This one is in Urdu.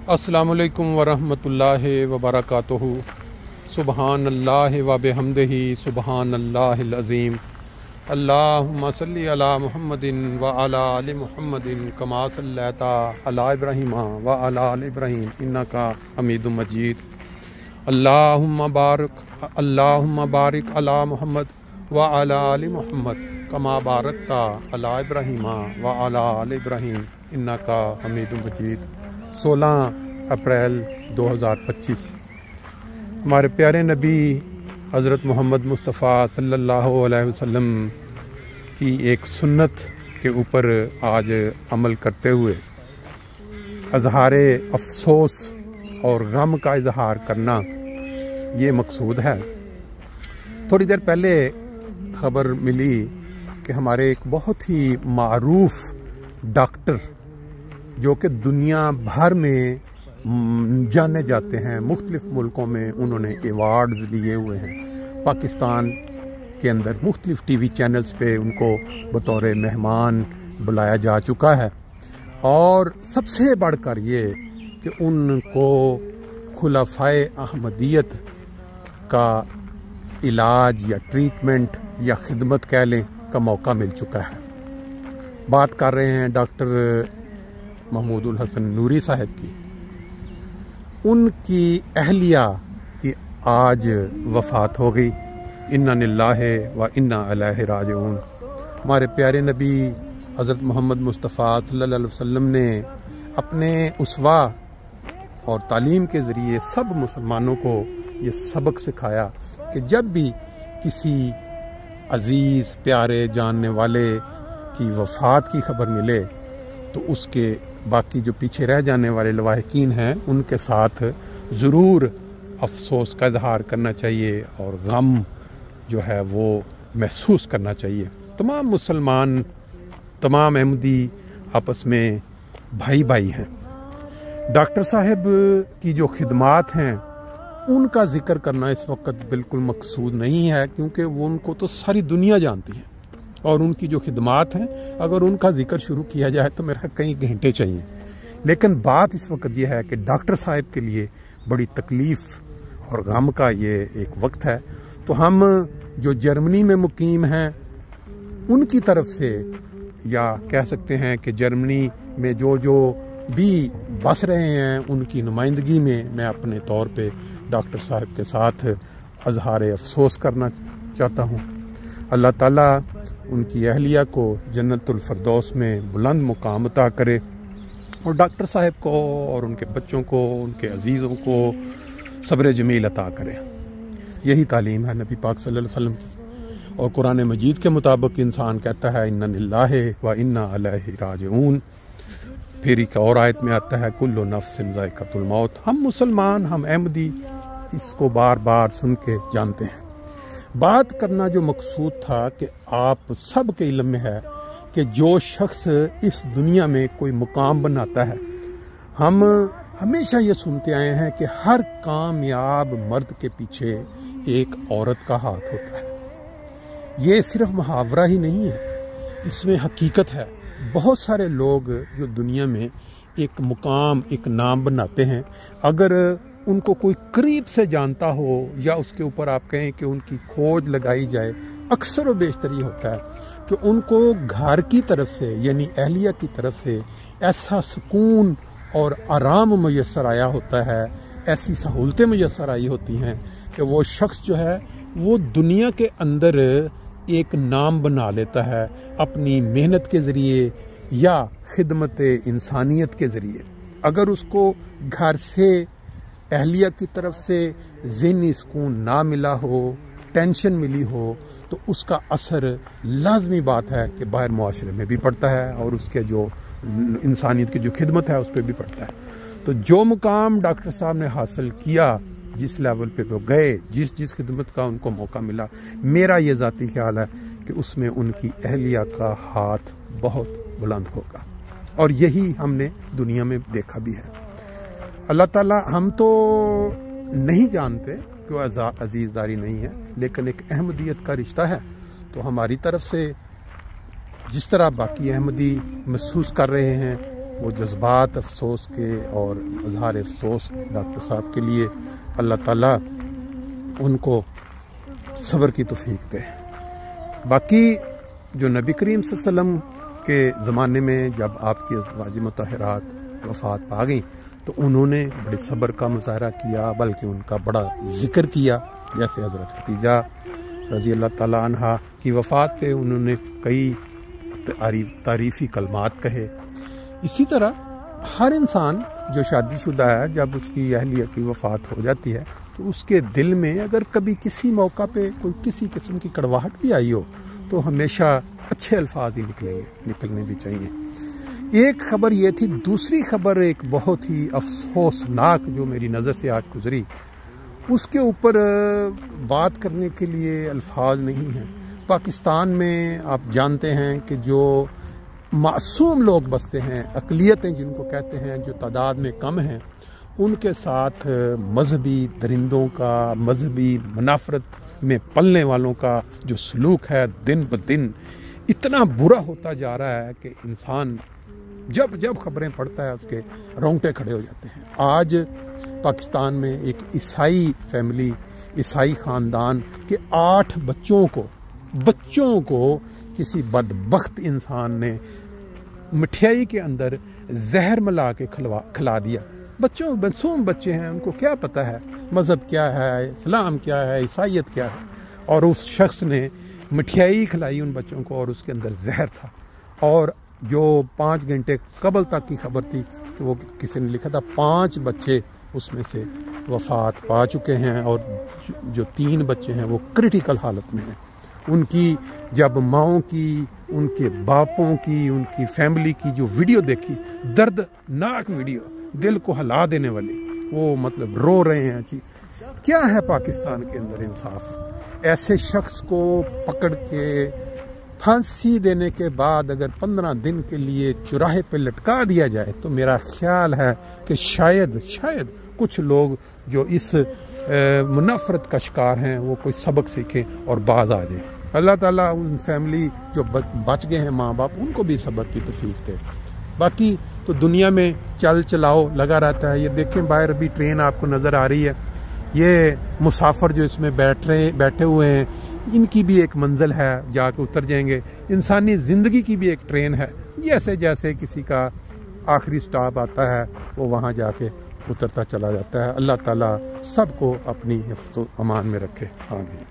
السلام علیکم ورحمۃ اللہ وبرکاتہ۔ سبحان اللہ و بحمدہ سبحان اللہ العظیم۔ اللہم صلی علی محمد و علی آل محمد کما صلیت علی ابراہیم و علی آل ابراہیم انک حمید مجید۔ اللہم بارک علی محمد و علی آل محمد کما بارکت علی ابراہیم و علی آل ابراہیم انک حمید مجید۔ 16 اپریل 2025 ہمارے پیارے نبی حضرت محمد مصطفیٰ صلی اللہ علیہ وسلم کی ایک سنت کے اوپر آج عمل کرتے ہوئے اظہار افسوس اور غم کا اظہار کرنا یہ مقصود ہے۔ تھوڑی دیر پہلے خبر ملی کہ ہمارے ایک بہت ہی معروف ڈاکٹر جو کہ دنیا بھر میں جانے جاتے ہیں، مختلف ملکوں میں انہوں نے ایوارڈز لیے ہوئے ہیں، پاکستان کے اندر مختلف ٹی وی چینلز پہ ان کو بطور مہمان بلایا جا چکا ہے، اور سب سے بڑھ کر یہ کہ ان کو خلفائے احمدیت کا علاج یا ٹریٹمنٹ یا خدمت کہہ لیں کا موقع مل چکا ہے۔ بات کر رہے ہیں ڈاکٹر محمود الحسن نوری صاحب کی۔ ان کی اہلیہ کی آج وفات ہو گئی، انا للہ و انا الیہ راجعون۔ ہمارے پیارے نبی حضرت محمد مصطفیٰ صلی اللہ علیہ وسلم نے اپنے اسوہ اور تعلیم کے ذریعے سب مسلمانوں کو یہ سبق سکھایا کہ جب بھی کسی عزیز پیارے جاننے والے کی وفات کی خبر ملے تو اس کے باقی جو پیچھے رہ جانے والے لواحقین ہیں ان کے ساتھ ضرور افسوس کا اظہار کرنا چاہیے اور غم جو ہے وہ محسوس کرنا چاہیے۔ تمام مسلمان، تمام احمدی آپس میں بھائی بھائی ہیں۔ ڈاکٹر صاحب کی جو خدمات ہیں ان کا ذکر کرنا اس وقت بالکل مقصود نہیں ہے، کیونکہ وہ ان کو تو ساری دنیا جانتی ہے، اور ان کی جو خدمات ہیں اگر ان کا ذکر شروع کیا جائے تو میرا کئی گھنٹے چاہیے۔ لیکن بات اس وقت یہ ہے کہ ڈاکٹر صاحب کے لیے بڑی تکلیف اور غم کا یہ ایک وقت ہے، تو ہم جو جرمنی میں مقیم ہیں ان کی طرف سے، یا کہہ سکتے ہیں کہ جرمنی میں جو بھی بس رہے ہیں ان کی نمائندگی میں اپنے طور پہ ڈاکٹر صاحب کے ساتھ اظہار افسوس کرنا چاہتا ہوں۔ اللہ تعالیٰ ان کی اہلیہ کو جنت الفردوس میں بلند مقام عطا کرے، اور ڈاکٹر صاحب کو اور ان کے بچوں کو، ان کے عزیزوں کو صبر جمیل عطا کرے۔ یہی تعلیم ہے نبی پاک صلی اللہ علیہ وسلم کی، اور قرآن مجید کے مطابق انسان کہتا ہے انا للہ و انا الیہ راجعون۔ پھر ایک اور آیت میں آتا ہے کل نفس ذائقۃ الموت۔ ہم مسلمان، ہم احمدی اس کو بار بار سن کے جانتے ہیں۔ بات کرنا جو مقصود تھا کہ آپ سب کے علم میں ہے کہ جو شخص اس دنیا میں کوئی مقام بناتا ہے، ہم ہمیشہ یہ سنتے آئے ہیں کہ ہر کامیاب مرد کے پیچھے ایک عورت کا ہاتھ ہوتا ہے۔ یہ صرف محاورہ ہی نہیں ہے، اس میں حقیقت ہے۔ بہت سارے لوگ جو دنیا میں ایک مقام، ایک نام بناتے ہیں، اگر ان کو کوئی قریب سے جانتا ہو یا اس کے اوپر آپ کہیں کہ ان کی کھوج لگائی جائے، اکثر و بیشتر یہ ہوتا ہے کہ ان کو گھر کی طرف سے یعنی اہلیہ کی طرف سے ایسا سکون اور آرام میسر آیا ہوتا ہے، ایسی سہولتیں میسر آئی ہوتی ہیں کہ وہ شخص جو ہے وہ دنیا کے اندر ایک نام بنا لیتا ہے اپنی محنت کے ذریعے یا خدمت انسانیت کے ذریعے۔ اگر اس کو گھر سے، اہلیہ کی طرف سے ذہنی سکون نہ ملا ہو، ٹینشن ملی ہو، تو اس کا اثر لازمی بات ہے کہ باہر معاشرے میں بھی پڑتا ہے، اور اس کے جو انسانیت کی جو خدمت ہے اس پہ بھی پڑتا ہے۔ تو جو مقام ڈاکٹر صاحب نے حاصل کیا، جس لیول پہ وہ گئے، جس خدمت کا ان کو موقع ملا، میرا یہ ذاتی خیال ہے کہ اس میں ان کی اہلیہ کا ہاتھ بہت بلند ہوگا، اور یہی ہم نے دنیا میں دیکھا بھی ہے۔ اللہ تعالیٰ، ہم تو نہیں جانتے کہ وہ عزیز داری نہیں ہے، لیکن ایک احمدیت کا رشتہ ہے، تو ہماری طرف سے جس طرح باقی احمدی محسوس کر رہے ہیں وہ جذبات افسوس کے اور اظہار افسوس ڈاکٹر صاحب کے لیے اللہ تعالیٰ ان کو صبر کی توفیق دے۔ باقی جو نبی کریم صلی اللہ علیہ وسلم کے زمانے میں جب آپ کی ازواج مطہرات وفات پا گئیں تو انہوں نے بڑے صبر کا مظاہرہ کیا، بلکہ ان کا بڑا ذکر کیا، جیسے حضرت خدیجہ رضی اللہ تعالیٰ عنہ کی وفات پہ انہوں نے کئی تعریفی کلمات کہے۔ اسی طرح ہر انسان جو شادی شدہ ہے جب اس کی اہلیہ کی وفات ہو جاتی ہے تو اس کے دل میں اگر کبھی کسی موقع پہ کوئی کسی قسم کی کڑواہٹ بھی آئی ہو تو ہمیشہ اچھے الفاظ ہی نکلنے بھی چاہیے۔ ایک خبر یہ تھی، دوسری خبر ایک بہت ہی افسوسناک جو میری نظر سے آج گزری، اس کے اوپر بات کرنے کے لیے الفاظ نہیں ہیں۔ پاکستان میں آپ جانتے ہیں کہ جو معصوم لوگ بستے ہیں، اقلیتیں جن کو کہتے ہیں، جو تعداد میں کم ہیں، ان کے ساتھ مذہبی درندوں کا، مذہبی منافرت میں پلنے والوں کا جو سلوک ہے دن بدن اتنا برا ہوتا جا رہا ہے کہ انسان جب خبریں پڑھتا ہے اس کے رونگٹے کھڑے ہو جاتے ہیں۔ آج پاکستان میں ایک عیسائی فیملی، عیسائی خاندان کے 8 بچوں کو کسی بدبخت انسان نے مٹھائی کے اندر زہر ملا کے کھلا دیا۔ معصوم بچے ہیں، ان کو کیا پتہ ہے مذہب کیا ہے، اسلام کیا ہے، عیسائیت کیا ہے، اور اس شخص نے مٹھائی کھلائی ان بچوں کو اور اس کے اندر زہر تھا۔ اور جو 5 گھنٹے قبل تک کی خبر تھی کہ وہ کسی نے لکھا تھا 5 بچے اس میں سے وفات پا چکے ہیں اور جو 3 بچے ہیں وہ کریٹیکل حالت میں ہیں۔ ان کی جب ماؤں کی، ان کے باپوں کی، ان کی فیملی کی جو ویڈیو دیکھی، دردناک ویڈیو، دل کو ہلا دینے والی، وہ مطلب رو رہے ہیں جی کیا ہے پاکستان کے اندر انصاف؟ ایسے شخص کو پکڑ کے پھانسی دینے کے بعد اگر 15 دن کے لیے چوراہے پہ لٹکا دیا جائے تو میرا خیال ہے کہ شاید کچھ لوگ جو اس منافرت کا شکار ہیں وہ کوئی سبق سیکھیں اور باز آ جائیں۔ اللہ تعالیٰ ان فیملی جو بچ گئے ہیں، ماں باپ، ان کو بھی صبر کی توفیق دے۔ باقی تو دنیا میں چلاؤ لگا رہتا ہے۔ یہ دیکھیں باہر ابھی ٹرین آپ کو نظر آ رہی ہے، یہ مسافر جو اس میں بیٹھے ہوئے ہیں ان کی بھی ایک منزل ہے، جا کے اتر جائیں گے۔ انسانی زندگی کی بھی ایک ٹرین ہے، جیسے کسی کا آخری سٹاپ آتا ہے وہ وہاں جا کے اترتا چلا جاتا ہے۔ اللہ تعالیٰ سب کو اپنی حفظ و امان میں رکھے، آمین۔